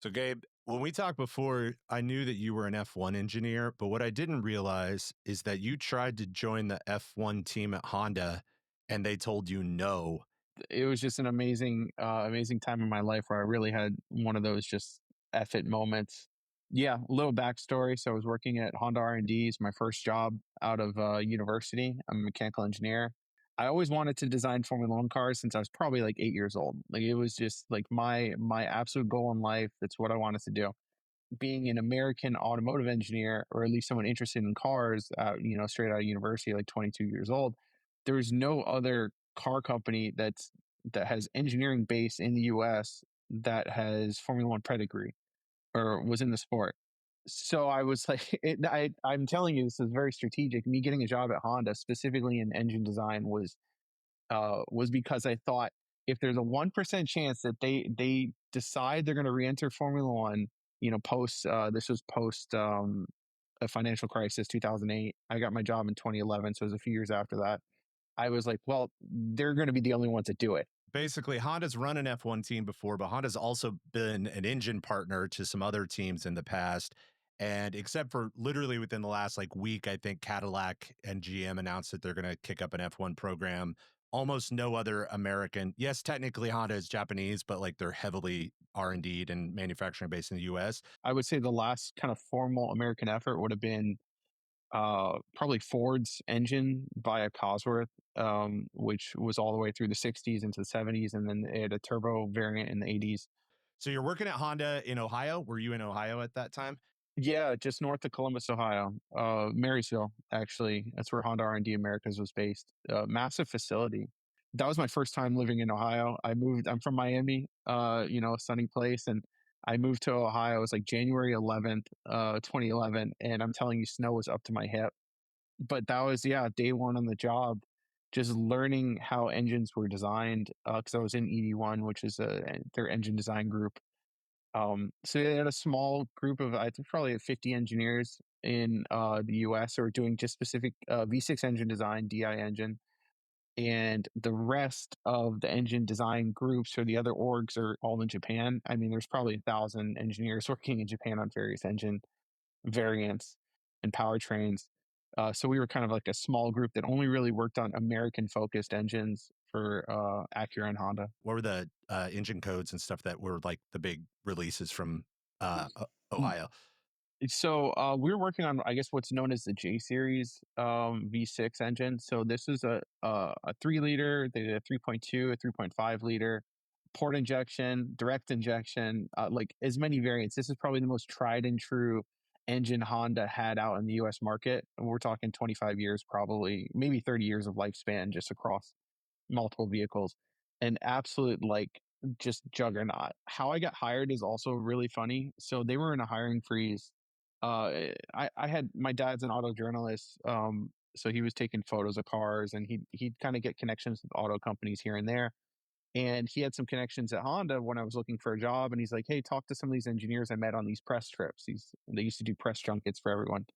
So, Gabe, when we talked before, I knew that you were an F1 engineer, but what I didn't realize is that you tried to join the F1 team at Honda and they told you no. It was just an amazing time in my life where I really had one of those just F it moments. Yeah, a little backstory. So I was working at Honda R&D. It's my first job out of university. I'm a mechanical engineer. I always wanted to design Formula One cars since I was probably like 8 years old. Like it was just like my absolute goal in life. That's what I wanted to do. Being an American automotive engineer, or at least someone interested in cars, straight out of university, like 22 years old, there is no other car company that has engineering base in the U.S. that has Formula One pedigree or was in the sport. So I was like, I'm telling you, this is very strategic. Me getting a job at Honda, specifically in engine design, was because I thought if there's a 1% chance that they decide they're going to re-enter Formula One, post this was post a financial crisis, 2008. I got my job in 2011, so it was a few years after that. I was like, well, they're going to be the only ones that do it. Basically, Honda's run an F1 team before, but Honda's also been an engine partner to some other teams in the past. And except for literally within the last like week, I think Cadillac and GM announced that they're going to kick up an F1 program. Almost no other American. Yes, technically Honda is Japanese, but like they're heavily R&D'd and manufacturing based in the US. I would say the last kind of formal American effort would have been probably Ford's engine via Cosworth, which was all the way through the 60s into the 70s. And then they had a turbo variant in the 80s. So you're working at Honda in Ohio. Were you in Ohio at that time? Yeah, just north of Columbus, Ohio, Marysville. Actually, that's where Honda R&D Americas was based. Massive facility. That was my first time living in Ohio. I moved. I'm from Miami, a sunny place, and I moved to Ohio. It was like January 11th, 2011, and I'm telling you, snow was up to my hip. But that was, yeah, day one on the job, just learning how engines were designed. Because I was in ED1, which is their engine design group. So they had a small group of, I think, probably 50 engineers in the US who are doing just specific V6 engine design, DI engine. And the rest of the engine design groups or the other orgs are all in Japan. I mean, there's probably 1,000 engineers working in Japan on various engine variants and powertrains. So we were kind of like a small group that only really worked on American focused engines for Acura and Honda. What were the engine codes and stuff that were like the big releases from Ohio? So we're working on, I guess, what's known as the J series V6 engine. So this is a 3 liter. They did a 3.2, a 3.5 liter, port injection, direct injection, like as many variants. This is probably the most tried and true engine Honda had out in the U.S. market. And we're talking 25 years, probably maybe 30 years of lifespan just across multiple vehicles. An absolute like just juggernaut. How I got hired is also really funny. So they were in a hiring freeze. I had, my dad's an auto journalist, so he was taking photos of cars, and he'd kind of get connections with auto companies here and there. And he had some connections at Honda when I was looking for a job, and he's like, "Hey, talk to some of these engineers I met on these press trips." They used to do press junkets for everyone.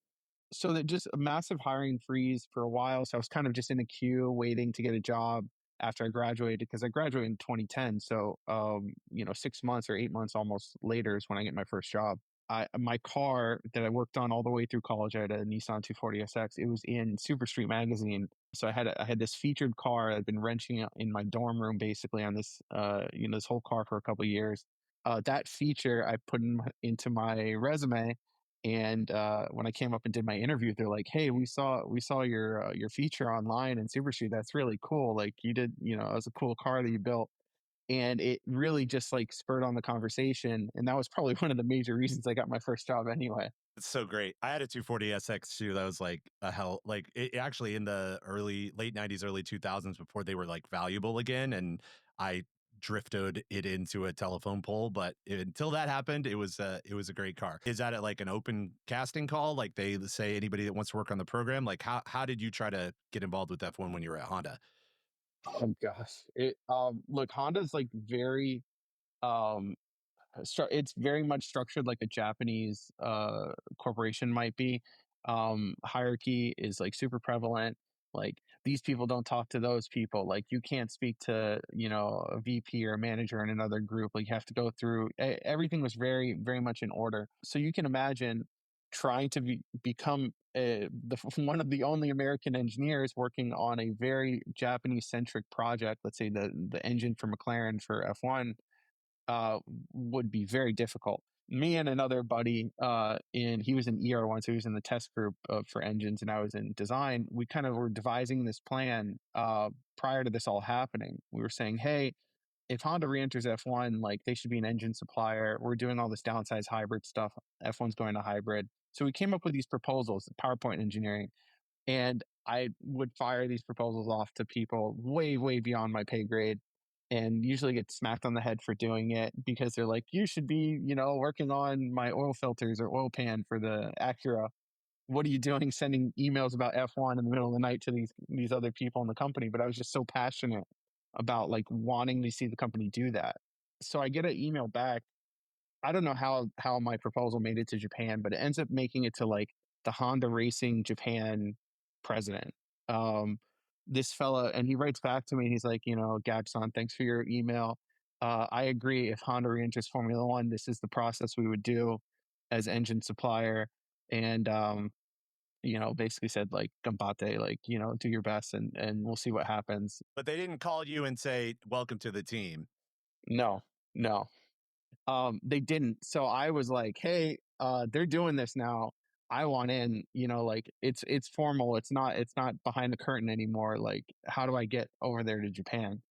So that just a massive hiring freeze for a while. So I was kind of just in a queue waiting to get a job after I graduated, because I graduated in 2010. So 6 months or 8 months almost later is when I get my first job. My car that I worked on all the way through college, I had a Nissan 240SX. It was in Super Street magazine. So I had this featured car. I'd been renting it in my dorm room basically on this this whole car for a couple of years. That feature I put into my resume, and when I came up and did my interview, they're like, "Hey, we saw your feature online in Super Street. That's really cool. Like you did, it was a cool car that you built." And it really just like spurred on the conversation, and that was probably one of the major reasons I got my first job anyway. It's so great. I had a 240 SX too. That was like a hell. Like it actually in the late 90s, early 2000s, before they were like valuable again. And I drifted it into a telephone pole. But until that happened, it was a great car. Is that at like an open casting call? Like they say anybody that wants to work on the program? Like how did you try to get involved with F1 when you were at Honda? Oh gosh, it look, Honda's like very um it's very much structured like a Japanese corporation might be. Hierarchy is like super prevalent. Like these people don't talk to those people. Like you can't speak to, a VP or a manager in another group. Like you have to go through everything was very, very much in order. So you can imagine trying to become one of the only American engineers working on a very Japanese centric project. Let's say the engine for McLaren for F1 uh, would be very difficult. Me and another buddy, he was in ER1, so he was in the test group for engines, and I was in design. We kind of were devising this plan prior to this all happening. We were saying, hey, if Honda re-enters F1, like they should be an engine supplier. We're doing all this downsized hybrid stuff. F1's going to hybrid. So we came up with these proposals, PowerPoint engineering, and I would fire these proposals off to people way, way beyond my pay grade and usually get smacked on the head for doing it because they're like, you should be, working on my oil filters or oil pan for the Acura. What are you doing sending emails about F1 in the middle of the night to these other people in the company? But I was just so passionate about like wanting to see the company do that. So I get an email back. I don't know how my proposal made it to Japan, but it ends up making it to like the Honda Racing Japan president. Um, this fella, and he writes back to me. And he's like, Gabson, thanks for your email. I agree. If Honda re-enters Formula One, this is the process we would do as engine supplier. And basically said like "Gambate," like do your best, and we'll see what happens. But they didn't call you and say, "Welcome to the team." No, no, they didn't. So I was like, hey, they're doing this now. I want in, like it's formal. It's not behind the curtain anymore. Like, how do I get over there to Japan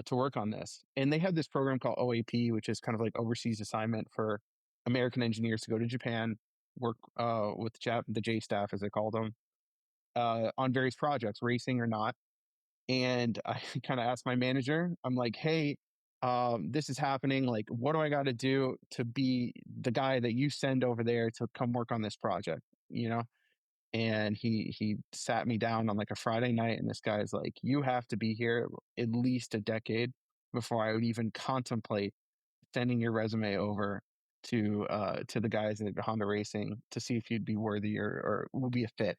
to work on this? And they have this program called OAP, which is kind of like overseas assignment for American engineers to go to Japan, work with the J staff as they call them, on various projects, racing or not. And I kind of asked my manager, I'm like, hey, this is happening. Like, what do I got to do to be the guy that you send over there to come work on this project? And he sat me down on like a Friday night, and this guy's like, you have to be here at least a decade before I would even contemplate sending your resume over to the guys at Honda Racing to see if you'd be worthy or would be a fit.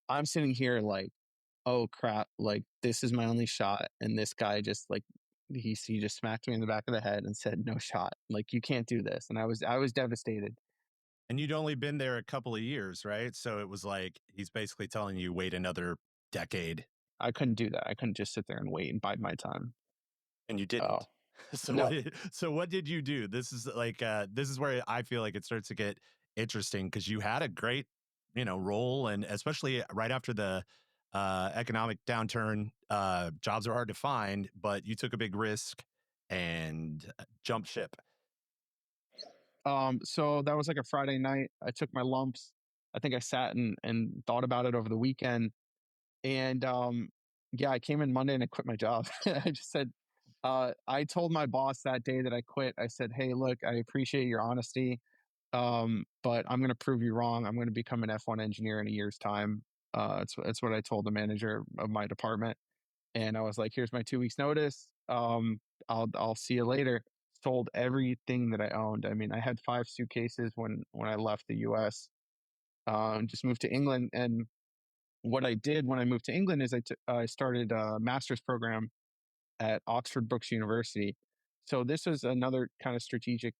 I'm sitting here like, oh crap, like this is my only shot. And this guy just like he just smacked me in the back of the head and said, no shot. Like you can't do this. And I was devastated. And you'd only been there a couple of years, right? So it was like he's basically telling you, wait another decade, I couldn't do that. I couldn't just sit there and wait and bide my time. and you Oh didn't. So no. what did you do? This is like this is where I feel like it starts to get interesting because you had a great, role, and especially right after the economic downturn, jobs are hard to find, but you took a big risk and jumped ship. So that was like a Friday night. I took my lumps. I think I sat and thought about it over the weekend. And yeah, I came in Monday and I quit my job. I just said, I told my boss that day that I quit. I said, hey, look, I appreciate your honesty, but I'm going to prove you wrong. I'm going to become an F1 engineer in a year's time. It's what I told the manager of my department. And I was like, here's my 2 weeks notice. I'll see you later. Sold everything that I owned. I mean, I had 5 suitcases when I left the US, just moved to England. And what I did when I moved to England is I started a master's program at Oxford Brookes University. So this was another kind of strategic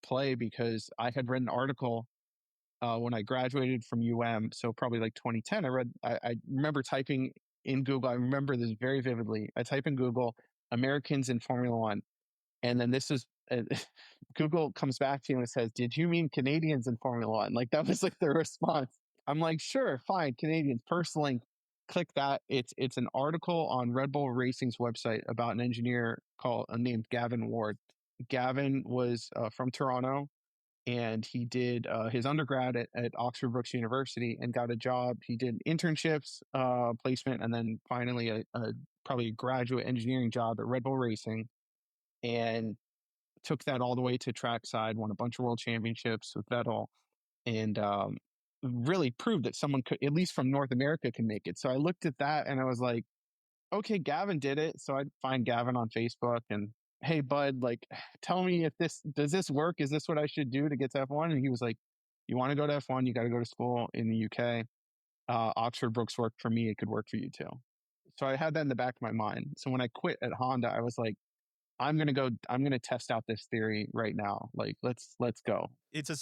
play because I had read an article when I graduated from So probably like 2010. I remember typing in Google. I remember this very vividly. I type in Google Americans in Formula One, and then this is Google comes back to you and it says, "Did you mean Canadians in Formula One?" Like that was like the response. I'm like, "Sure, fine, Canadians." First link, click that. It's an article on Red Bull Racing's website about an engineer called named Gavin Ward. Gavin was from Toronto, and he did his undergrad at Oxford Brookes University and got a job. He did internships, placement, and then finally probably a graduate engineering job at Red Bull Racing, and took that all the way to trackside. Won a bunch of world championships with Vettel, and really proved that someone could, at least from North America, can make it. So I looked at that and I was like, okay, Gavin did it. So I'd find Gavin on Facebook and, hey, bud, like, tell me if does this work? Is this what I should do to get to F1? And he was like, you want to go to F1? You got to go to school in the UK. Oxford Brookes worked for me. It could work for you too. So I had that in the back of my mind. So when I quit at Honda, I was like, I'm gonna test out this theory right now. Like, let's go. It's a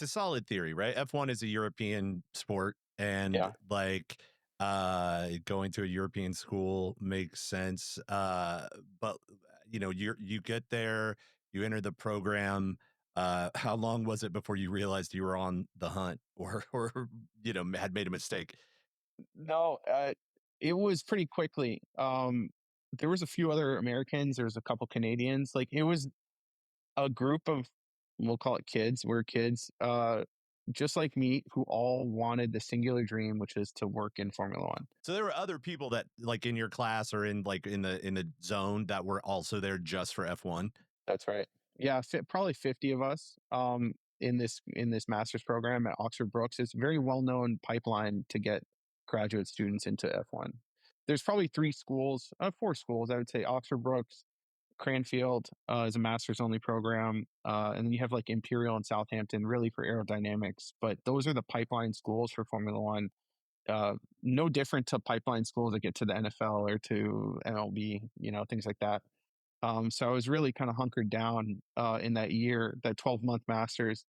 solid theory, right? F1 is a European sport, and Yeah. like going to a European school makes sense. But you get there, you enter the program. How long was it before you realized you were on the hunt or had made a mistake? No, it was pretty quickly. There was a few other Americans, there was a couple Canadians. Like it was a group of, we'll call it kids. We're kids, just like me, who all wanted the singular dream, which is to work in Formula One. So there were other people that like in your class or in like in the zone that were also there just for F1. That's right. Yeah, probably 50 of us in this master's program at Oxford Brookes. It's a very well known pipeline to get graduate students into F1. There's probably four schools, I would say. Oxford Brookes, Cranfield is a master's only program. And then you have like Imperial and Southampton, really for aerodynamics. But those are the pipeline schools for Formula One. No different to pipeline schools that get to the NFL or to MLB, things like that. So I was really kind of hunkered down in that year, that 12-month masters.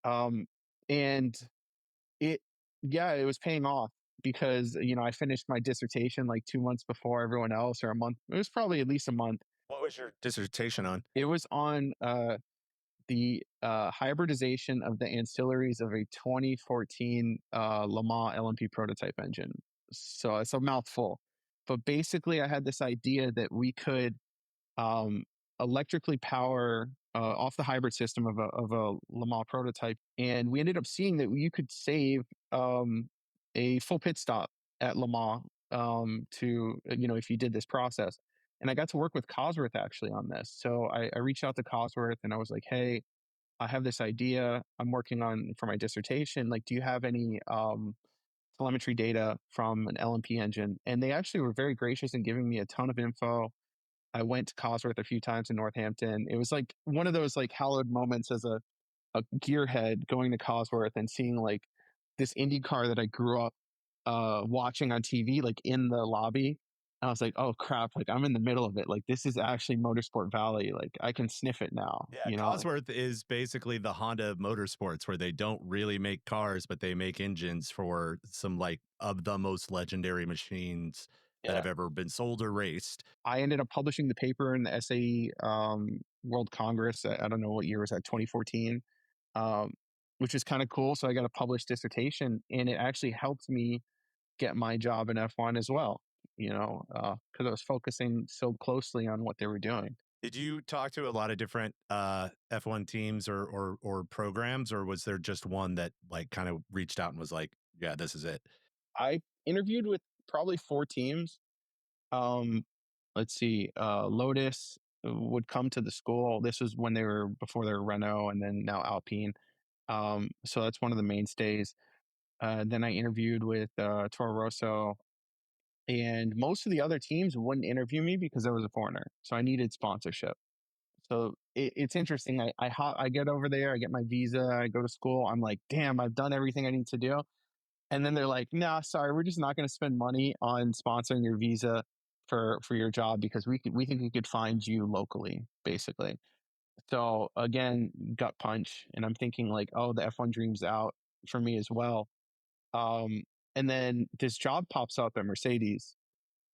Um, and it, yeah, it was paying off because, I finished my dissertation like 2 months before everyone else, or a month. It was probably at least a month. What was your dissertation on? It was on the hybridization of the ancillaries of a 2014 Le Mans LMP prototype engine. So it's a mouthful. But basically, I had this idea that we could um, electrically power off the hybrid system of a Le Mans prototype. And we ended up seeing that you could save a full pit stop at Le Mans if you did this process. And I got to work with Cosworth actually on this. So I reached out to Cosworth and I was like, hey, I have this idea I'm working on for my dissertation. Like, do you have any telemetry data from an LMP engine? And they actually were very gracious in giving me a ton of info. I went to Cosworth a few times in Northampton. It was like one of those like hallowed moments as a gearhead going to Cosworth and seeing like this Indy car that I grew up watching on TV, like in the lobby. I was like, oh crap, like I'm in the middle of it. Like this is actually Motorsport Valley. Like I can sniff it now, Yeah, Cosworth is basically the Honda of motorsports where they don't really make cars, but they make engines for some like of the most legendary machines that have Yeah. ever been sold or raced. I ended up publishing the paper in the SAE World Congress. I don't know what year was that, 2014, um, which is kind of cool. So I got a published dissertation, and it actually helped me get my job in F1 as well, because I was focusing so closely on what they were doing. Did you talk to a lot of different F1 teams or programs, or was there just one that like kind of reached out and was like, yeah, this is it? I interviewed with probably four teams. Um, let's see, Lotus would come to the school. This was when they were before they were Renault and then now Alpine. So that's one of the mainstays. Then I interviewed with Toro Rosso, and most of the other teams wouldn't interview me because I was a foreigner. So I needed sponsorship. So it's interesting. I get over there, I get my visa, I go to school. I'm like, damn, I've done everything I need to do. And then they're like, nah, sorry, we're just not going to spend money on sponsoring your visa for your job because we think we could find you locally, basically. So again, gut punch, and I'm thinking like, oh, the F1 dream's out for me as well. Um, and then this job pops up at Mercedes,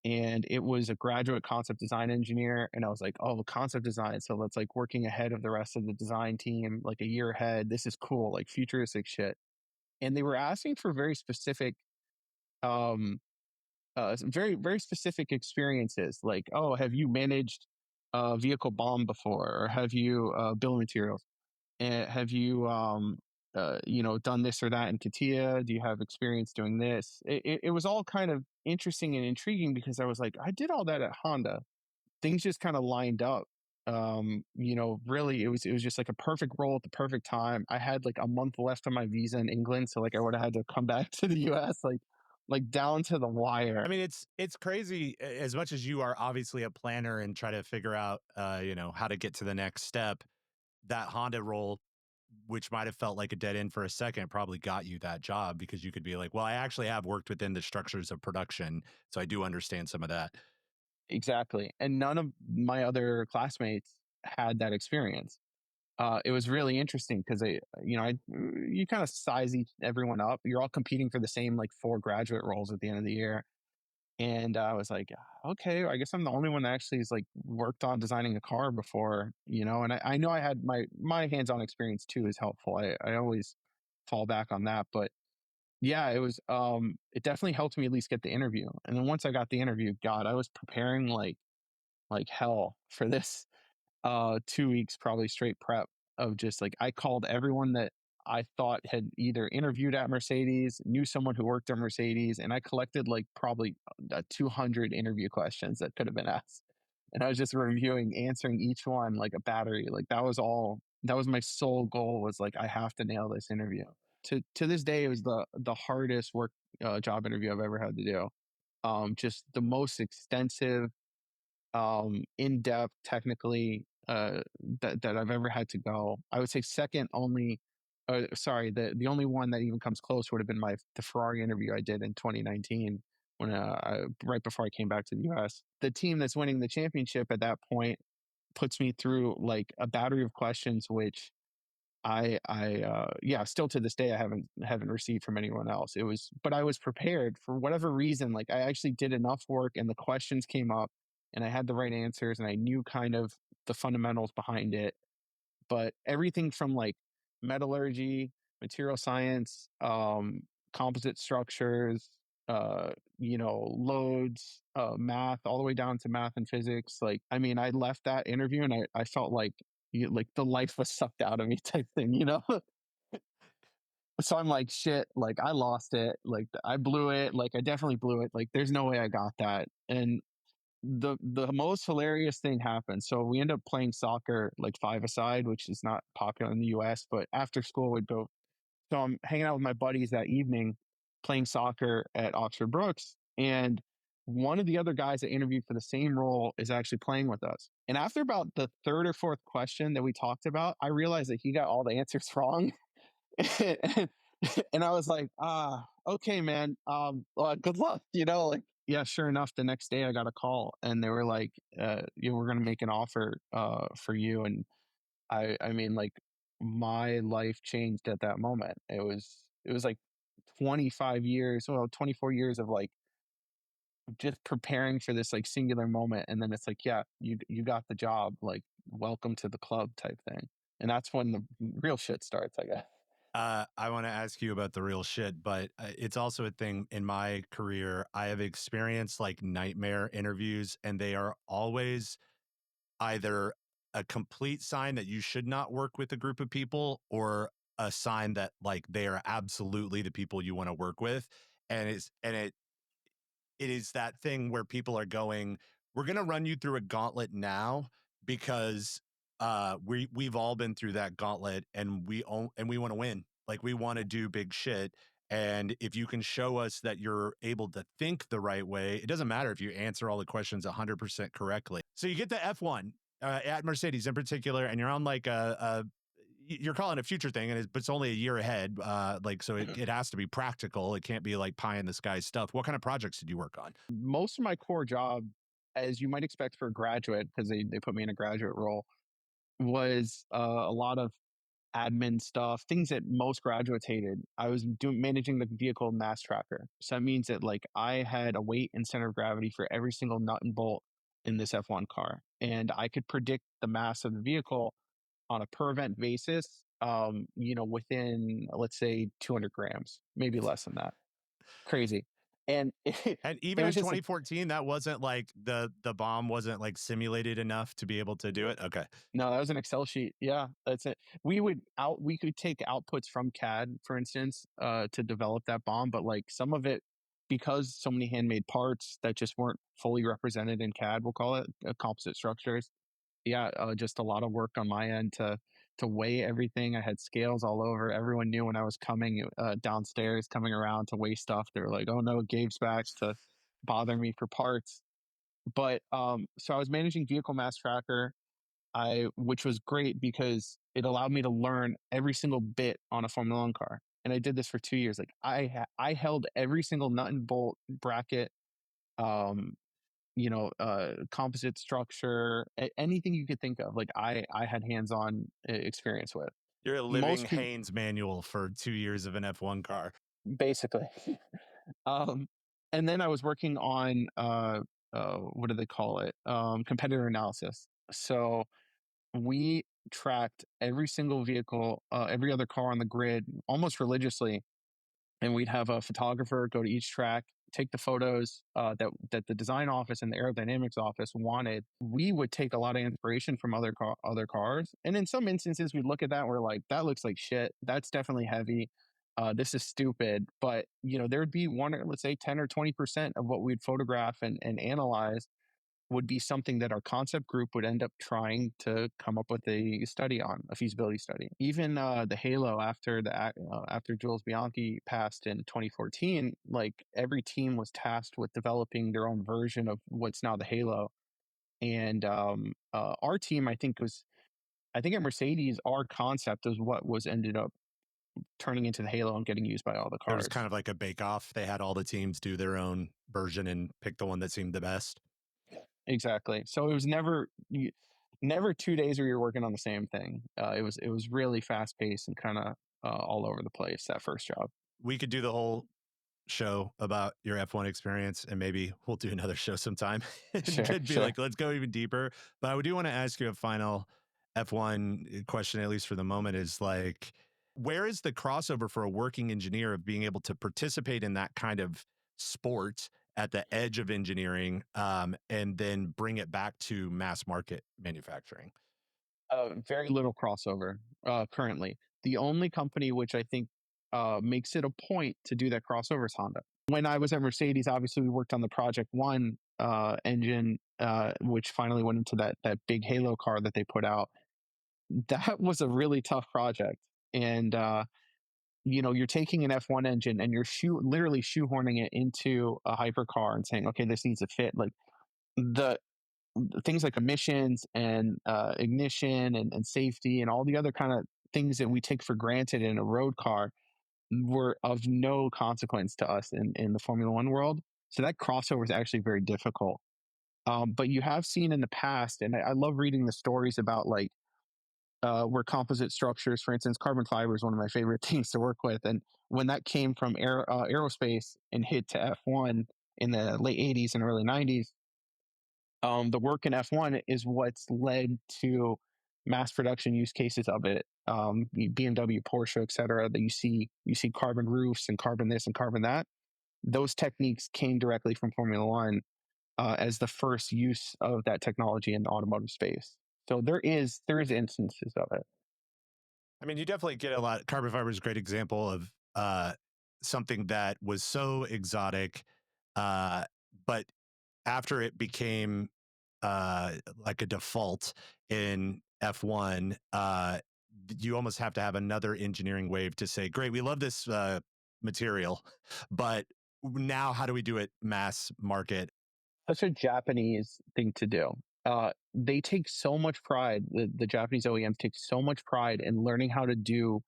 and it was a graduate concept design engineer, and I was like, oh, concept design. So that's like working ahead of the rest of the design team, like a year ahead. This is cool, like futuristic shit. And they were asking for very specific um very very specific experiences, like, oh, have you managed a vehicle bomb before, or have you bill of materials, and have you done this or that in Katia? Do you have experience doing this? It was all kind of interesting and intriguing because I was like, I did all that at Honda. Things just kind of lined up. Really, it was just like a perfect role at the perfect time. I had like a month left on my visa in England, so like I would have had to come back to the US like down to the I wire. mean, it's crazy as much as you are obviously a planner and try to figure out, how to get to the next step. That Honda role which might have felt like a dead end for a second, probably got you that job because you could be like, well, I actually have worked within the structures of production, so I do understand some of that. Exactly. And none of my other classmates had that experience. It was really interesting because you kind of size everyone up. You're all competing for the same like four graduate roles at the end of the year. And I was like, okay, I guess I'm the only one that actually has like worked on designing a car before, and I know I had my hands-on experience too is helpful. I always fall back on that. But yeah, it definitely helped me at least get the interview. And then once I got the interview, God, I was preparing like hell for this 2 weeks probably straight prep of just like I called everyone that I thought had either interviewed at Mercedes, knew someone who worked at Mercedes, and I collected like probably 200 interview questions that could have been asked. And I was just reviewing, answering each one like a battery. Like that was all. That was my sole goal. Was like I have to nail this interview. To this day, it was the hardest work job interview I've ever had to do. Just the most extensive, in depth technically, that I've ever had to go. I would say second only. Sorry, the only one that even comes close would have been the Ferrari interview I did in 2019 when right before I came back to the U.S. The team that's winning the championship at that point puts me through like a battery of questions, which yeah, still to this day, I haven't received from anyone else. But I was prepared for whatever reason. Like I actually did enough work, and the questions came up, and I had the right answers, and I knew kind of the fundamentals behind it. But everything from like metallurgy, material science, composite structures, loads, math, all the way down to math and physics. Like, I mean, I left that interview and I felt like like the life was sucked out of me type thing. So I'm like, shit, like I lost it. Like I blew it. Like I definitely blew it. Like there's no way I got that. And the most hilarious thing happened. So we end up playing soccer like five aside, which is not popular in the US, but after school we'd go. So I'm hanging out with my buddies that evening playing soccer at Oxford Brookes. And one of the other guys that interviewed for the same role is actually playing with us. And after about the third or fourth question that we talked about, I realized that he got all the answers wrong. and, and I was like, okay, man. Well, good luck. Like, yeah, sure enough, the next day I got a call and they were like, we're going to make an offer for you. And I mean, like, my life changed at that moment. It was like 25 years, well, 24 years of like just preparing for this like singular moment. And then it's like, yeah, you got the job. Like, welcome to the club type thing. And that's when the real shit starts, I guess. I want to ask you about the real shit, but it's also a thing in my career. I have experienced like nightmare interviews, and they are always either a complete sign that you should not work with a group of people or a sign that like they are absolutely the people you want to work with. And it is that thing where people are going, we're going to run you through a gauntlet now because we've all been through that gauntlet and we want to win. Like we want to do big shit. And if you can show us that you're able to think the right way, it doesn't matter if you answer all the questions 100% correctly. So you get the F1 at Mercedes in particular, and you're on like you're calling a future thing, and but it's only a year ahead. Like, so it has to be practical. It can't be like pie in the sky stuff. What kind of projects did you work on? Most of my core job, as you might expect for a graduate, because they put me in a graduate role, was a lot of admin stuff, things that most graduates hated. I was doing managing the vehicle mass tracker. So that means that like I had a weight and center of gravity for every single nut and bolt in this F1 car. And I could predict the mass of the vehicle on a per event basis, within let's say 200 grams, maybe less than that. Crazy. And And it even was in just like, 2014, that wasn't like the bomb wasn't like simulated enough to be able to do it. Okay. no, that was an Excel sheet. Yeah, that's it. We could take outputs from CAD, for instance, to develop that bomb, but like some of it, because so many handmade parts that just weren't fully represented in CAD, we'll call it composite structures. Yeah, just a lot of work on my end to weigh everything. I had scales all over. Everyone knew when I was coming downstairs, coming around to weigh stuff. They were like, "Oh no, Gabe's back to bother me for parts." But so I was managing vehicle mass tracker. which was great because it allowed me to learn every single bit on a Formula One car. And I did this for 2 years. Like I held every single nut and bolt bracket, um, composite structure, anything you could think of. Like I had hands on experience with. You're a living Most people, Haynes manual for 2 years of an F1 car. basically. um, and then I was working on what do they call it? Competitor analysis. So we tracked every single vehicle, every other car on the grid almost religiously, and we'd have a photographer go to each track, take the photos that the design office and the aerodynamics office wanted. We would take a lot of inspiration from other cars, and in some instances, we'd look at that and we're like, "That looks like shit. That's definitely heavy. This is stupid." But there'd be one, or let's say 10 or 20% of what we'd photograph and analyze would be something that our concept group would end up trying to come up with a study on, a feasibility study. Even the Halo, after Jules Bianchi passed in 2014, like every team was tasked with developing their own version of what's now the Halo. And our team, I think at Mercedes, our concept is what was ended up turning into the Halo and getting used by all the There was kind cars. of like a bake off. They had all the teams do their own version and pick the one that seemed the best. Exactly. So it was never 2 days where you're working on the same thing. It was really fast paced and kind of all over the place that first job. We could do the whole show about your F1 experience, and maybe we'll do another show sometime and Sure, could be sure. like, let's go even deeper. But I do want to ask you a final F1 question, at least for the moment, is like, where is the crossover for a working engineer of being able to participate in that kind of sport at the edge of engineering, and then bring it back to mass market manufacturing? Very little crossover currently. The only company which I think makes it a point to do that crossover is Honda. When I was at Mercedes, obviously we worked on the Project One engine, which finally went into that big Halo car that they put out. That was a really tough project, and you're taking an F1 engine and you're literally shoehorning it into a hypercar and saying, okay, this needs to fit. Like the things like emissions and ignition and safety and all the other kind of things that we take for granted in a road car were of no consequence to us in the Formula One world. So that crossover is actually very difficult. But you have seen in the past, and I love reading the stories about like where composite structures, for instance, carbon fiber is one of my favorite things to work with. And when that came from aerospace and hit to F1 in the late 80s and early 90s, the work in F1 is what's led to mass production use cases of it. BMW, Porsche, et cetera, that you see carbon roofs and carbon this and carbon that. Those techniques came directly from Formula One as the first use of that technology in the automotive space. So there is instances of it. I mean, you definitely get a lot. Carbon fiber is a great example of something that was so exotic, uh, but after it became like a default in F1, you almost have to have another engineering wave to say, great, we love this material, but now how do we do it mass market? Such a Japanese thing to do. They take so much pride. The Japanese OEMs take so much pride in learning how to do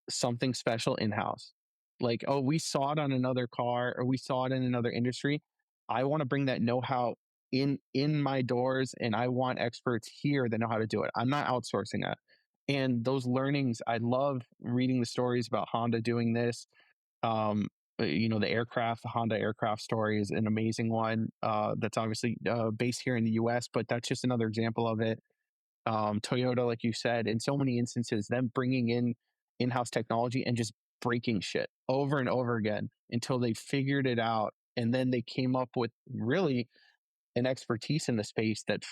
something special in house. Like, oh, we saw it on another car or we saw it in another industry. I want to bring that know-how in my doors, and I want experts here that know how to do it. I'm not outsourcing that. And those learnings, I love reading the stories about Honda doing this. Um, the Honda aircraft story is an amazing one. That's obviously based here in the U.S., but that's just another example of it. Toyota, like you said, in so many instances, them bringing in-house technology and just breaking shit over and over again until they figured it out, and then they came up with really an expertise in the space that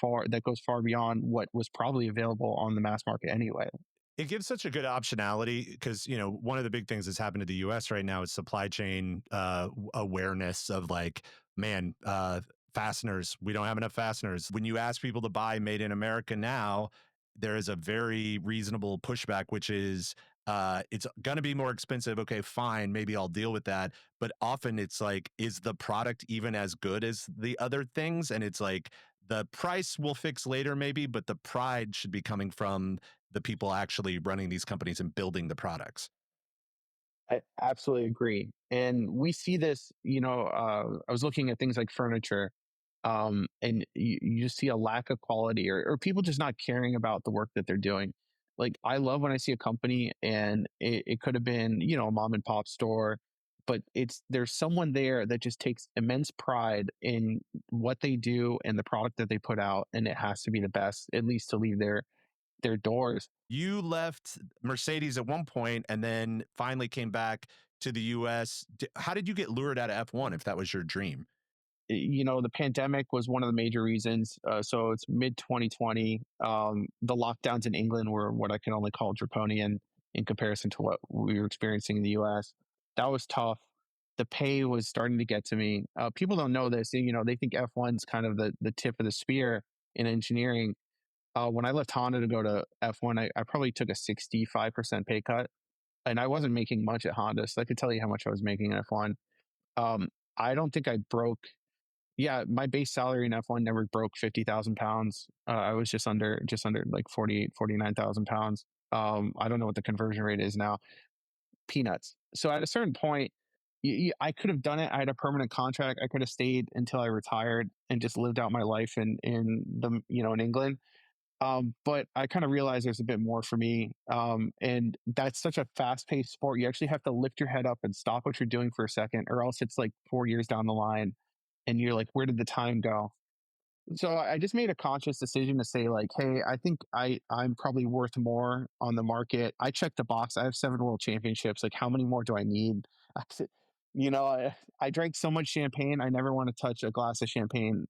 goes far beyond what was probably available on the mass market anyway. It gives such a good optionality because, one of the big things that's happened to the US right now is supply chain awareness of like, man, fasteners, we don't have enough fasteners. When you ask people to buy made in America now, there is a very reasonable pushback, which is it's going to be more expensive. Okay, fine. Maybe I'll deal with that. But often it's like, is the product even as good as the other things? And it's like, the price will fix later maybe, but the pride should be coming from the people actually running these companies and building the products. I absolutely agree. And we see this, I was looking at things like furniture, and you just see a lack of quality, or people just not caring about the work that they're doing. Like, I love when I see a company and it could have been, a mom and pop store, but there's someone there that just takes immense pride in what they do and the product that they put out, and it has to be the best, at least to leave their doors. You left Mercedes at one point and then finally came back to the US. How did you get lured out of F1 if that was your dream? The pandemic was one of the major reasons. So it's mid 2020. The lockdowns in England were what I can only call draconian in comparison to what we were experiencing in the US. That was tough. The pay was starting to get to me. People don't know this. They think F1's kind of the tip of the spear in engineering. When I left Honda to go to F1, I probably took a 65% pay cut, and I wasn't making much at Honda. So I could tell you how much I was making in F1. I don't think I broke, yeah, my base salary in F1 never broke 50,000 pounds. I was just under like 49,000 pounds. I don't know what the conversion rate is now. Peanuts. So at a certain point, I could have done it. I had a permanent contract. I could have stayed until I retired and just lived out my life in England. But I kind of realized there's a bit more for me. And that's such a fast paced sport. You actually have to lift your head up and stop what you're doing for a second, or else it's like 4 years down the line and you're like, where did the time go? So I just made a conscious decision to say, like, hey, I think I'm probably worth more on the market. I checked the box. I have 7 world championships. Like, how many more do I need? I said, I drank so much champagne. I never want to touch a glass of champagne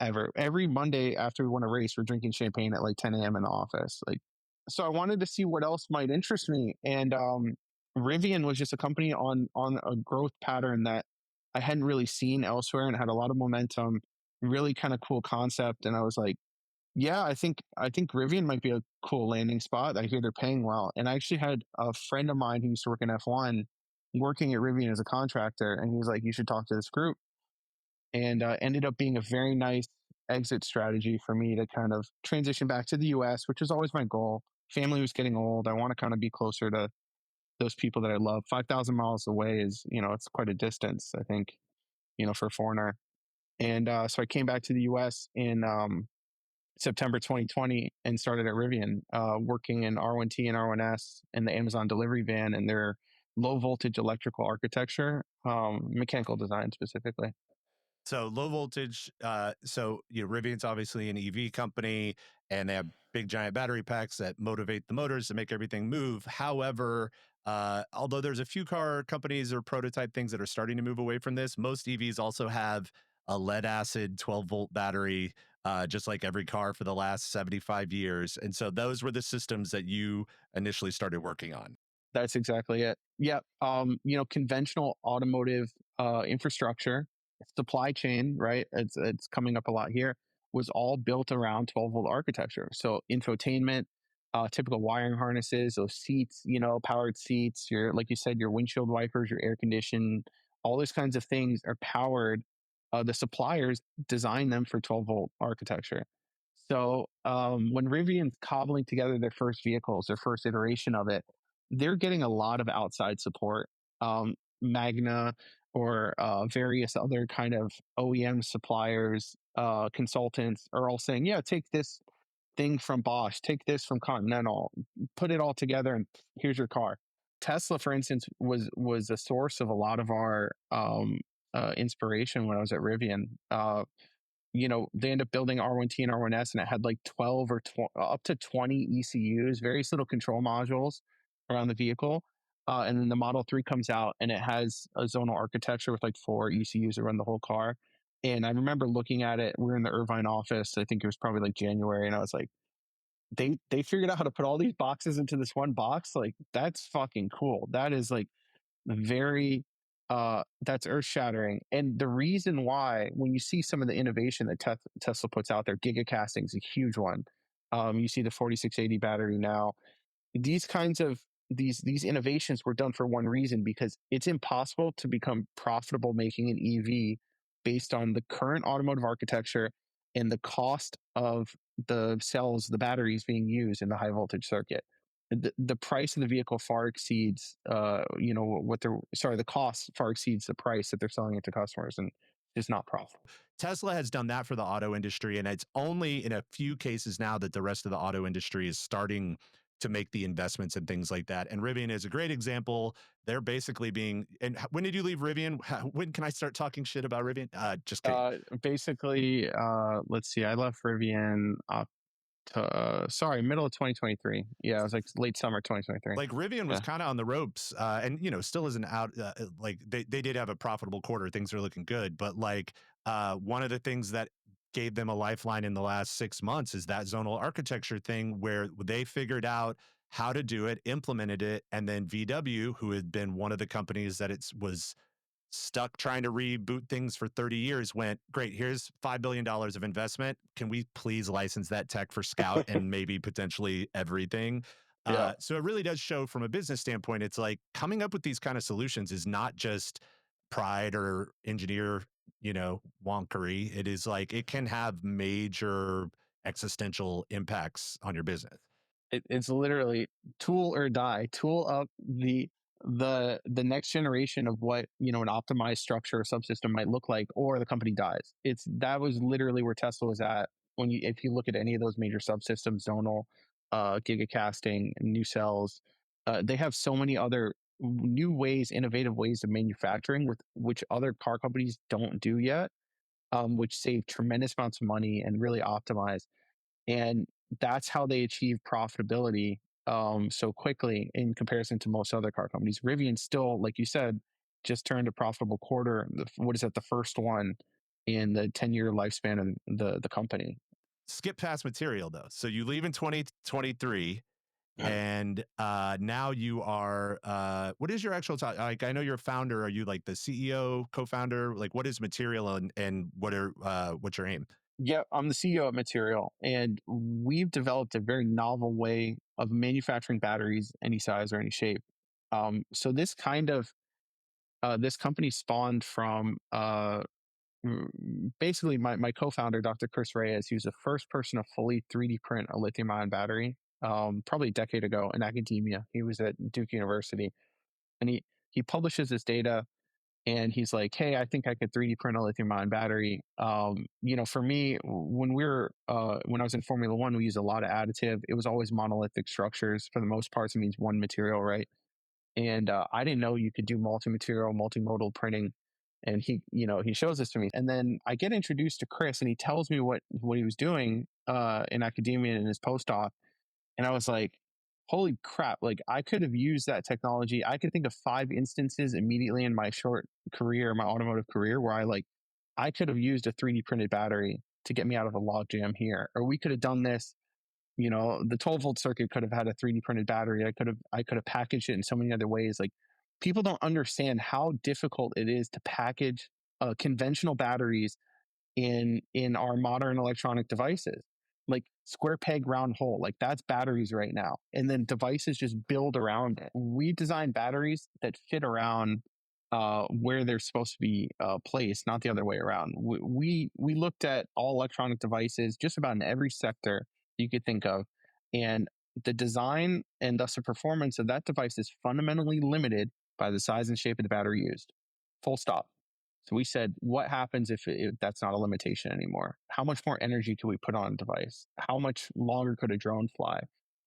ever. Every Monday after we won a race, we're drinking champagne at like 10 a.m. in the office. Like, so I wanted to see what else might interest me. And Rivian was just a company on a growth pattern that I hadn't really seen elsewhere, and had a lot of momentum, really kind of cool concept. And I was like, yeah, I think Rivian might be a cool landing spot. I hear they're paying well. And I actually had a friend of mine who used to work in F1 working at Rivian as a contractor, and he was like, you should talk to this group. And ended up being a very nice exit strategy for me to kind of transition back to the US, which was always my goal. Family was getting old. I want to kind of be closer to those people that I love. 5,000 miles away is, it's quite a distance, I think, for a foreigner. And so I came back to the US in September 2020 and started at Rivian, working in R1T and R1S and the Amazon delivery van and their low voltage electrical architecture, mechanical design specifically. So low voltage, Rivian's obviously an EV company, and they have big giant battery packs that motivate the motors to make everything move. However, although there's a few car companies or prototype things that are starting to move away from this, most EVs also have a lead acid 12-volt battery, just like every car for the last 75 years. And so those were the systems that you initially started working on. That's exactly it. Yeah. Conventional automotive infrastructure, supply chain, right? It's coming up a lot here, was all built around 12-volt architecture. So infotainment, typical wiring harnesses, those seats, powered seats, your, like you said, your windshield wipers, your air condition, all those kinds of things are powered. The suppliers design them for 12-volt architecture. So when Rivian's cobbling together their first vehicles, their first iteration of it, they're getting a lot of outside support. Magna or various other kind of OEM suppliers, consultants are all saying, yeah, take this thing from Bosch, take this from Continental, put it all together, and here's your car. Tesla, for instance, was a source of a lot of our inspiration when I was at Rivian. They end up building R1T and R1S, and it had like 12 or up to 20 ECUs, various little control modules around the vehicle. And then the Model 3 comes out and it has a zonal architecture with like 4 ECUs that run the whole car. And I remember looking at it. We were in the Irvine office. I think it was probably like January. And I was like, they figured out how to put all these boxes into this one box. Like, that's fucking cool. That is like very that's earth shattering. And the reason why, when you see some of the innovation that Tesla puts out there, gigacasting is a huge one. You see the 4680 battery now. These kinds of these innovations were done for one reason, because it's impossible to become profitable making an EV based on the current automotive architecture and the cost of the cells, the batteries being used in the high voltage circuit. The price of the vehicle far exceeds, the cost far exceeds the price that they're selling it to customers, and it's not profitable. Tesla has done that for the auto industry, and it's only in a few cases now that the rest of the auto industry is starting to make the investments and things like that. And Rivian is a great example. They're basically being. And when did you leave Rivian? When can I start talking shit about Rivian? Just kidding. Basically, let's see, I left Rivian middle of 2023. Yeah, it was like late summer 2023. Like Rivian was Yeah. kind of on the ropes, and still isn't out. Like they did have a profitable quarter; things are looking good. But like one of the things that gave them a lifeline in the last 6 months is that zonal architecture thing, where they figured out how to do it, implemented it, and then VW, who had been one of the companies that it was stuck trying to reboot things for 30 years, went, great, here's $5 billion of investment. Can we please license that tech for Scout and maybe potentially everything? Yeah. So it really does show from a business standpoint, it's like coming up with these kind of solutions is not just pride or engineer, wonkery. It is like it can have major existential impacts on your business. It's literally tool or die. Tool up the next generation of what an optimized structure or subsystem might look like, or the company dies. That was literally where Tesla was at when if you look at any of those major subsystems, zonal, gigacasting, new cells. They have so many other new ways, innovative ways of manufacturing, with which other car companies don't do yet, which save tremendous amounts of money and really optimize. And that's how they achieve profitability so quickly in comparison to most other car companies. Rivian still, like you said, just turned a profitable quarter. What is that? The first one in the 10-year lifespan of the company. Skip past material though. So you leave in 2023 Yeah. and now you are what is your actual title? Like I know you're a founder. Are you like the CEO, co-founder? Like what is material and what's your aim? Yeah, I'm the CEO of Material, and we've developed a very novel way of manufacturing batteries any size or any shape. So this company spawned from basically my co-founder, Dr. Chris Reyes. He was the first person to fully 3D print a lithium ion battery, probably a decade ago in academia. He was at Duke University, and he publishes this data, and he's like, "Hey, I think I could 3D print a lithium ion battery." For me, when I was in Formula One, we used a lot of additive. It was always monolithic structures for the most part. So it means one material, right? And I didn't know you could do multi-material, multimodal printing. And he shows this to me, and then I get introduced to Chris, and he tells me what he was doing in academia in his postdoc, and I was like, holy crap, like I could have used that technology. I could think of 5 instances immediately in my short career, my automotive career, where I could have used a 3D printed battery to get me out of a logjam here, or we could have done this. The 12-volt circuit could have had a 3D printed battery. I could have packaged it in so many other ways. Like, people don't understand how difficult it is to package conventional batteries in our modern electronic devices. Like, square peg round hole, like that's batteries right now, and then devices just build around it. We design batteries that fit around where they're supposed to be placed, not the other way around. We looked at all electronic devices just about in every sector you could think of, and the design and thus the performance of that device is fundamentally limited by the size and shape of the battery used. Full stop. So we said, what happens if that's not a limitation anymore? How much more energy could we put on a device? How much longer could a drone fly?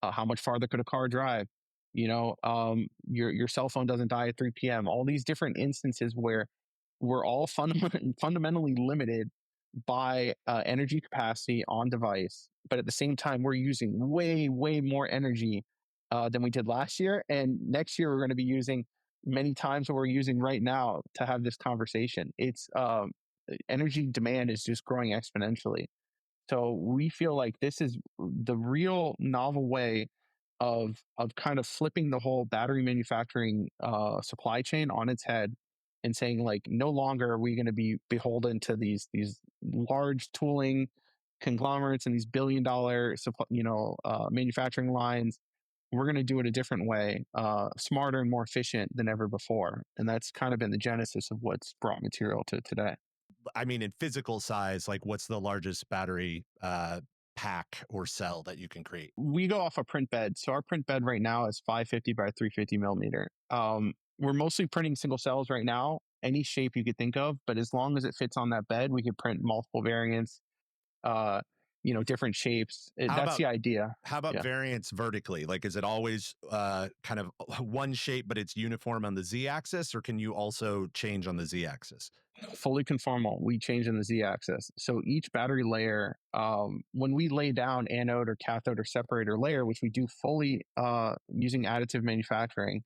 How much farther could a car drive? Your cell phone doesn't die at 3 p.m. All these different instances where we're all fundamentally limited by energy capacity on device, but at the same time, we're using way more energy than we did last year, and next year we're going to be using many times what we're using right now to have this conversation. It's energy demand is just growing exponentially. So we feel like this is the real novel way of kind of flipping the whole battery manufacturing supply chain on its head, and saying, like, no longer are we going to be beholden to these large tooling conglomerates and these billion-dollar manufacturing lines. We're going to do it a different way, smarter and more efficient than ever before. And that's kind of been the genesis of what's brought Material to today. I mean, in physical size, like what's the largest battery pack or cell that you can create? We go off a print bed. So our print bed right now is 550 by 350 millimeter. We're mostly printing single cells right now, any shape you could think of, but as long as it fits on that bed, we could print multiple variants, uh, different shapes. How That's the about idea. how about Yeah. variance vertically? Like, is it always kind of one shape, but it's uniform on the z axis, or can you also change on the z axis? Fully conformal. We change in the Z axis. So each battery layer, when we lay down anode or cathode or separator layer, which we do fully using additive manufacturing,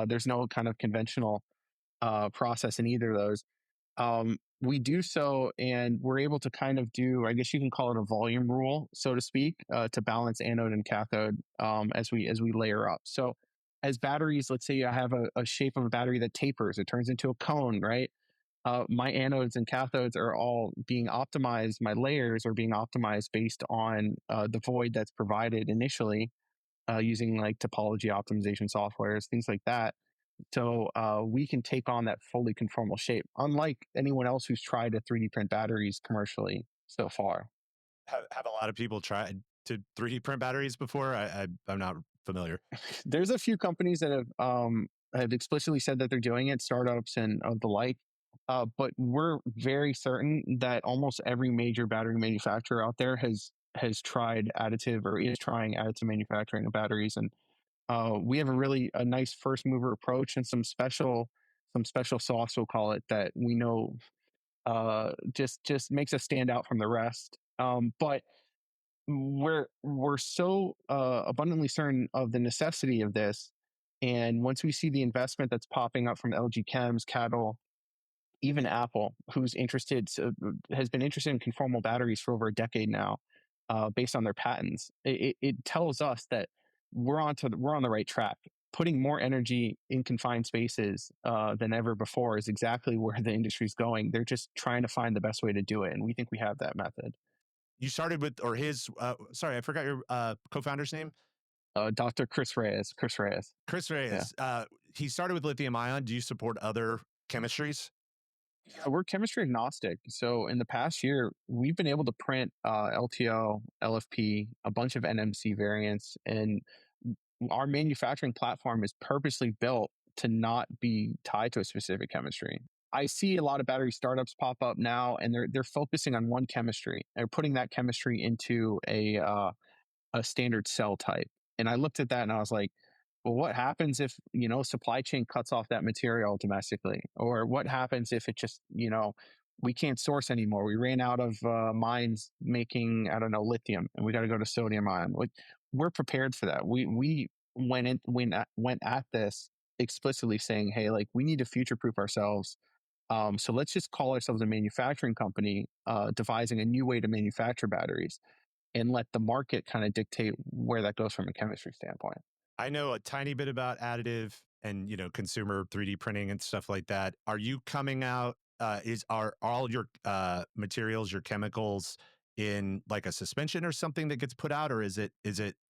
there's no kind of conventional process in either of those. We do so, and we're able to kind of do, I guess you can call it a volume rule, so to speak, to balance anode and cathode as we layer up. So as batteries, let's say I have a shape of a battery that tapers, it turns into a cone, right? My anodes and cathodes are all being optimized. My layers are being optimized based on the void that's provided initially using like topology optimization softwares, things like that. So we can take on that fully conformal shape, unlike anyone else who's tried to 3D print batteries commercially so far. Have a lot of people tried to 3D print batteries before? I'm not familiar. There's a few companies that have explicitly said that they're doing it, startups and of the like. But we're very certain that almost every major battery manufacturer out there has tried additive or is trying additive manufacturing of batteries, and we have a nice first mover approach and some special sauce, we'll call it, that we know just makes us stand out from the rest. But we're so abundantly certain of the necessity of this, and once we see the investment that's popping up from LG Chems, Cattle, even Apple, has been interested in conformal batteries for over a decade now, based on their patents. It tells us that we're on the right track. Putting more energy in confined spaces than ever before is exactly where the industry's going. They're just trying to find the best way to do it, and we think we have that method. You started with, or his, sorry, I forgot your co-founder's name. Dr. Chris Reyes. Chris Reyes. Chris Yeah. Reyes. He started with lithium ion. Do you support other chemistries? We're chemistry agnostic. So in the past year, we've been able to print LTO, LFP, a bunch of NMC variants, and our manufacturing platform is purposely built to not be tied to a specific chemistry. I see a lot of battery startups pop up now, and they're focusing on one chemistry. They're putting that chemistry into a standard cell type. And I looked at that and I was like, well, what happens if, supply chain cuts off that material domestically? Or what happens if it just, we can't source anymore? We ran out of mines making, I don't know, lithium, and we got to go to sodium ion. We're prepared for that. We went at this explicitly saying, hey, like we need to future proof ourselves. So let's just call ourselves a manufacturing company, devising a new way to manufacture batteries and let the market kind of dictate where that goes from a chemistry standpoint. I know a tiny bit about additive and consumer 3D printing and stuff like that. Are you coming out? Are all your materials, your chemicals, in like a suspension or something that gets put out, or is it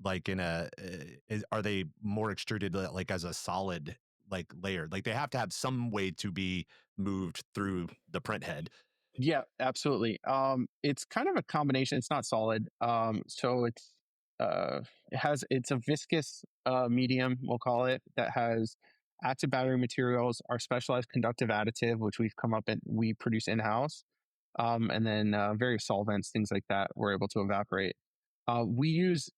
like in are they more extruded like as a solid like layer? Like they have to have some way to be moved through the print head. Yeah, absolutely. It's kind of a combination. It's not solid. So it's a viscous medium, we'll call it, that has active battery materials, our specialized conductive additive, which we produce in house, and then various solvents, things like that. We're able to evaporate.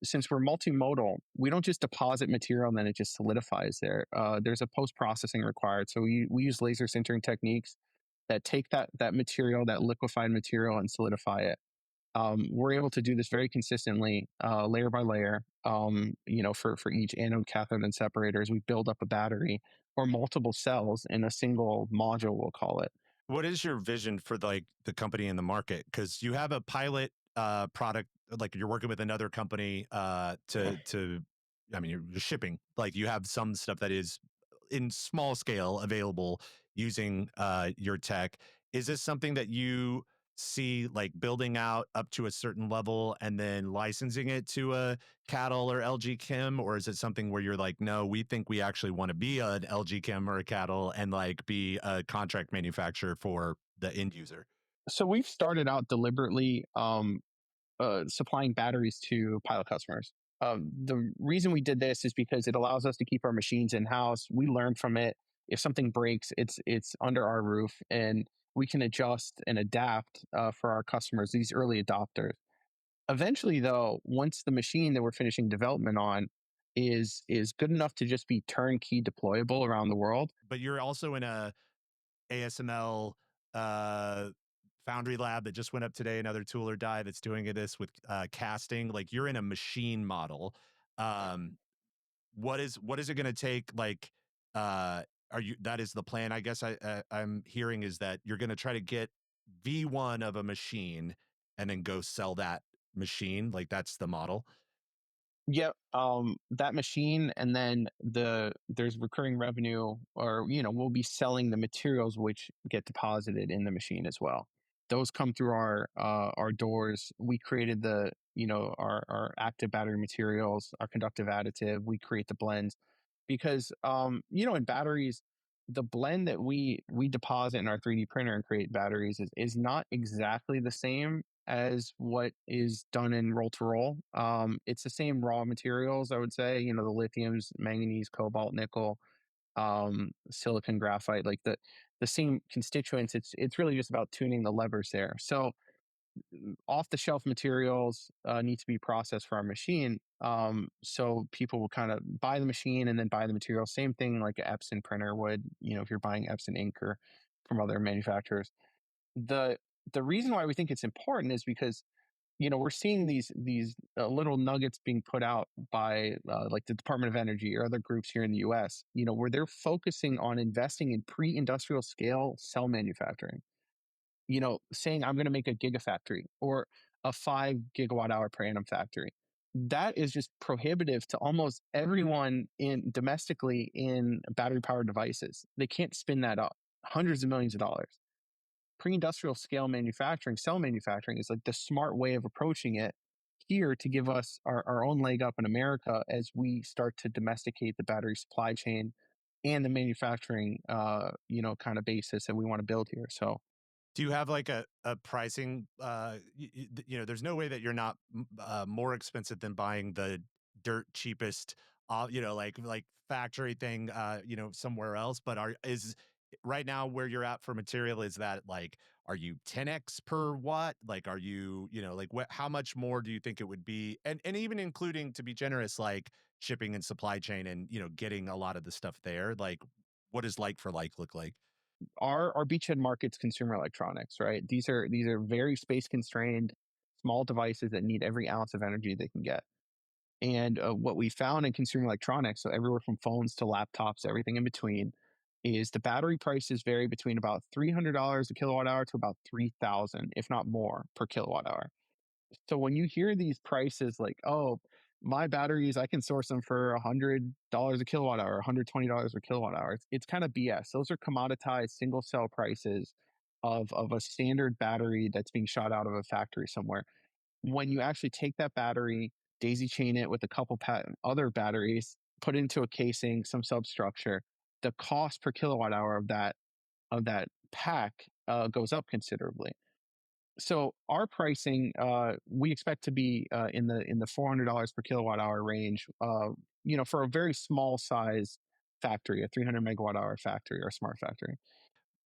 Since we're multimodal, we don't just deposit material and then it just solidifies there. There's a post processing required. So we use laser sintering techniques that take that material, that liquefied material, and solidify it. We're able to do this very consistently, layer by layer. For each anode, cathode, and separator, as we build up a battery or multiple cells in a single module, we'll call it. What is your vision for like the company and the market? Because you have a pilot product, like you're working with another company to. I mean, you're shipping. Like you have some stuff that is in small scale available using your tech. Is this something that you see like building out up to a certain level and then licensing it to a cattle or LG Chem, or is it something where you're like, no, we think we actually want to be an LG Chem or a cattle and like be a contract manufacturer for the end user? So we've started out deliberately supplying batteries to pilot customers. The reason we did this is because it allows us to keep our machines in house. We learn from it. If something breaks, it's under our roof, and we can adjust and adapt for our customers, these early adopters. Eventually, though, once the machine that we're finishing development on is good enough to just be turnkey deployable around the world. But you're also in a ASML uh, foundry lab that just went up today, another tool or die that's doing this with casting. Like you're in a machine model. Um, what is it going to take? Like, are you? That is the plan. I guess I'm hearing is that you're going to try to get V1 of a machine and then go sell that machine. Like that's the model. Yep, that machine, and then there's recurring revenue, or we'll be selling the materials which get deposited in the machine as well. Those come through our doors. We created our active battery materials, our conductive additive. We create the blends because in batteries, the blend that we deposit in our 3D printer and create batteries is not exactly the same as what is done in roll to roll. It's the same raw materials, I would say. The lithiums, manganese, cobalt, nickel, silicon, graphite, like the same constituents. It's really just about tuning the levers there. So off the shelf materials need to be processed for our machine. So people will kind of buy the machine and then buy the material. Same thing like an Epson printer would, if you're buying Epson ink or from other manufacturers. The the reason why we think it's important is because we're seeing these little nuggets being put out by like the Department of Energy or other groups here in the U.S. Where they're focusing on investing in pre-industrial scale cell manufacturing. Saying I'm going to make a gigafactory or a 5 gigawatt hour per annum factory. That is just prohibitive to almost everyone in domestically in battery powered devices. They can't spin that up. Hundreds of millions of dollars. Pre-industrial scale manufacturing, cell manufacturing is like the smart way of approaching it here to give us our own leg up in America as we start to domesticate the battery supply chain and the manufacturing, kind of basis that we want to build here. So Do you have like a pricing? There's no way that you're not more expensive than buying the dirt cheapest, like factory thing, somewhere else. But are is right now where you're at for material? Is that like, are you 10x per watt? Like, are you, like how much more do you think it would be? And even including, to be generous, like shipping and supply chain and getting a lot of the stuff there. Like, what does like for like look like? our beachhead market's consumer electronics, right? These are very space constrained, small devices that need every ounce of energy they can get. And what we found in consumer electronics, so everywhere from phones to laptops, everything in between, is the battery prices vary between about $300 a kilowatt hour to about 3,000, if not more, per kilowatt hour. So when you hear these prices like, oh, my batteries, I can source them for $100 a kilowatt hour, $120 a kilowatt hour. It's kind of BS. Those are commoditized single cell prices of a standard battery that's being shot out of a factory somewhere. When you actually take that battery, daisy chain it with a couple other batteries, put it into a casing, some substructure, the cost per kilowatt hour of that pack goes up considerably. So our pricing, we expect to be in the $400 per kilowatt hour range. For a very small size factory, a 300 megawatt hour factory or smart factory.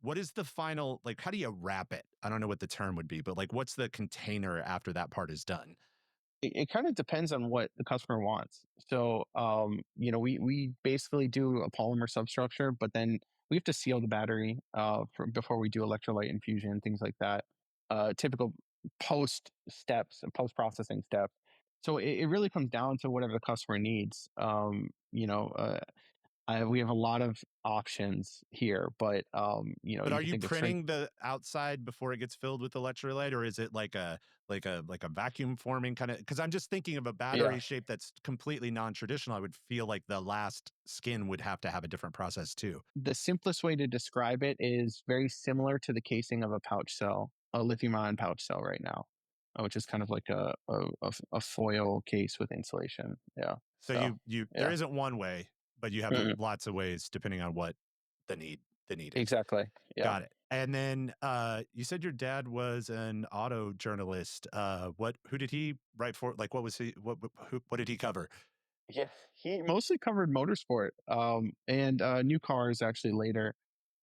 What is the final, like, how do you wrap it? I don't know what the term would be, but like, what's the container after that part is done? It kind of depends on what the customer wants. So, we basically do a polymer substructure, but then we have to seal the battery before we do electrolyte infusion, things like that. Typical post steps and post processing steps. So it really comes down to whatever the customer needs. We have a lot of options here, but But you are can you think of shrink. printing the outside before it gets filled with electrolyte, or is it like a vacuum forming kind of? Because I'm just thinking of a Yeah, battery shape that's completely non-traditional. I would feel like the last skin would have to have a different process too. the simplest way to describe it is very similar to the casing of a pouch cell, a lithium ion pouch cell right now, which is kind of like a foil case with insulation. Yeah. So So, there yeah. isn't one way, but you have Mm-mm. lots of ways depending on what the need is. Exactly. Yeah. Got it. And then, you said your dad was an auto journalist. Who did he write for? Like, what was he what did he cover? Yeah, he mostly covered motorsport, and new cars actually later.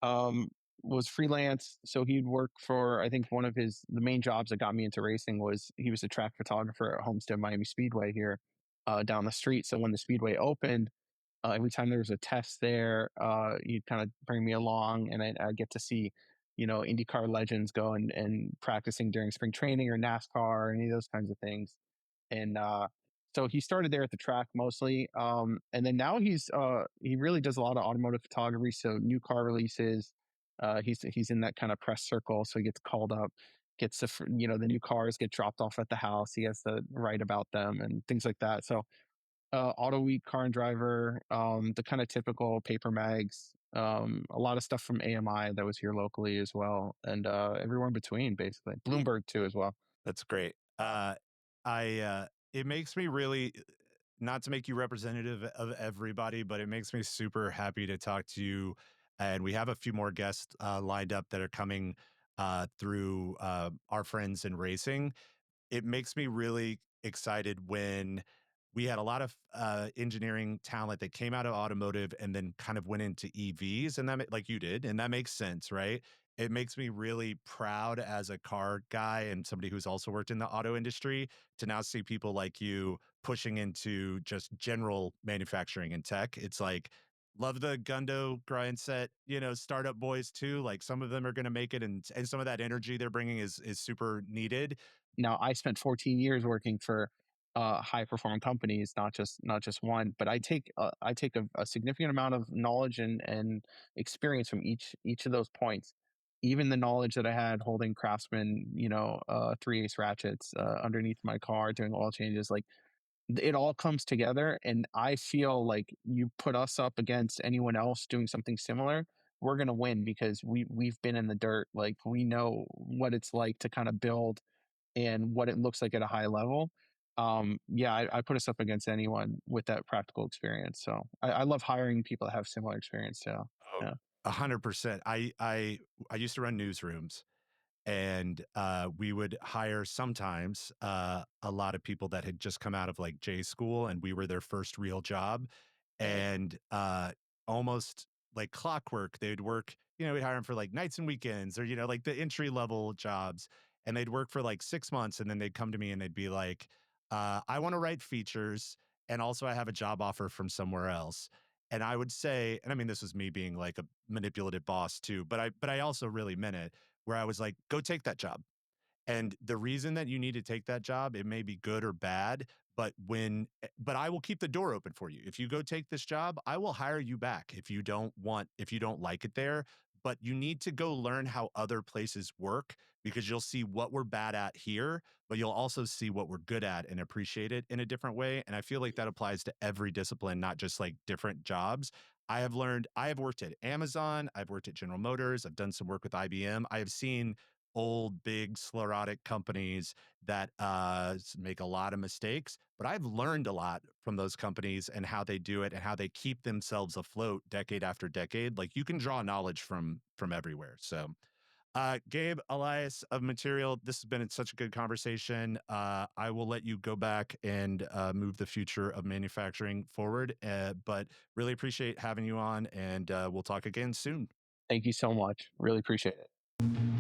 Um, was freelance, so he'd work for, I think, one of his the main jobs that got me into racing was he was a track photographer at Homestead Miami Speedway here, down the street. So when the speedway opened, every time there was a test there, he'd kind of bring me along, and I get to see, IndyCar legends go and practicing during spring training or NASCAR or any of those kinds of things. And so he started there at the track mostly, and then now he really does a lot of automotive photography. So new car releases, he's in that kind of press circle, so he gets called up, gets the new cars get dropped off at the house. He has to write about them and things like that. So Auto Week, Car and Driver, the kind of typical paper mags, a lot of stuff from AMI that was here locally as well, and everywhere in between, basically. Bloomberg too as well. That's great. It makes me really not to make you representative of everybody, but it makes me super happy to talk to you. And we have a few more guests lined up that are coming through our friends in racing. It makes me really excited when we had a lot of engineering talent that came out of automotive and then kind of went into EVs, and like you did, and that makes sense, right? It makes me really proud as a car guy and somebody who's also worked in the auto industry to now see people like you pushing into just general manufacturing and tech. It's like, love the Gundo grind set, startup boys too. Like some of them are going to make it, and some of that energy they're bringing is super needed. Now, I spent 14 years working for high performing companies, not just one, but I take a significant amount of knowledge and experience from each of those points. Even the knowledge that I had holding Craftsman, 3/8 ratchets underneath my car, doing oil changes, like it all comes together. And I feel like you put us up against anyone else doing something similar, we're gonna win because we've been in the dirt. Like we know what it's like to kind of build and what it looks like at a high level. Yeah, I put us up against anyone with that practical experience. So I love hiring people that have similar experience. So Oh, yeah, 100%. I used to run newsrooms, and we would hire sometimes a lot of people that had just come out of like J school, and we were their first real job. And almost like clockwork, they'd work, we'd hire them for like nights and weekends, or like the entry level jobs, and they'd work for like 6 months, and then they'd come to me and they'd be like, I want to write features, and also I have a job offer from somewhere else. And I would say, and I mean, this was me being like a manipulative boss too, but I also really meant it, where I was like, go take that job. And the reason that you need to take that job, it may be good or bad, but I will keep the door open for you. If you go take this job, I will hire you back if you don't like it there. But you need to go learn how other places work, because you'll see what we're bad at here, but you'll also see what we're good at and appreciate it in a different way. And I feel like that applies to every discipline, not just like different jobs. I have worked at Amazon, I've worked at General Motors, I've done some work with IBM. I have seen old, big, sclerotic companies that make a lot of mistakes. But I've learned a lot from those companies and how they do it and how they keep themselves afloat decade after decade. Like you can draw knowledge from everywhere. So, Gabe Elias of Material, this has been such a good conversation. I will let you go back and move the future of manufacturing forward. But really appreciate having you on, and we'll talk again soon. thank you so much. Really appreciate it.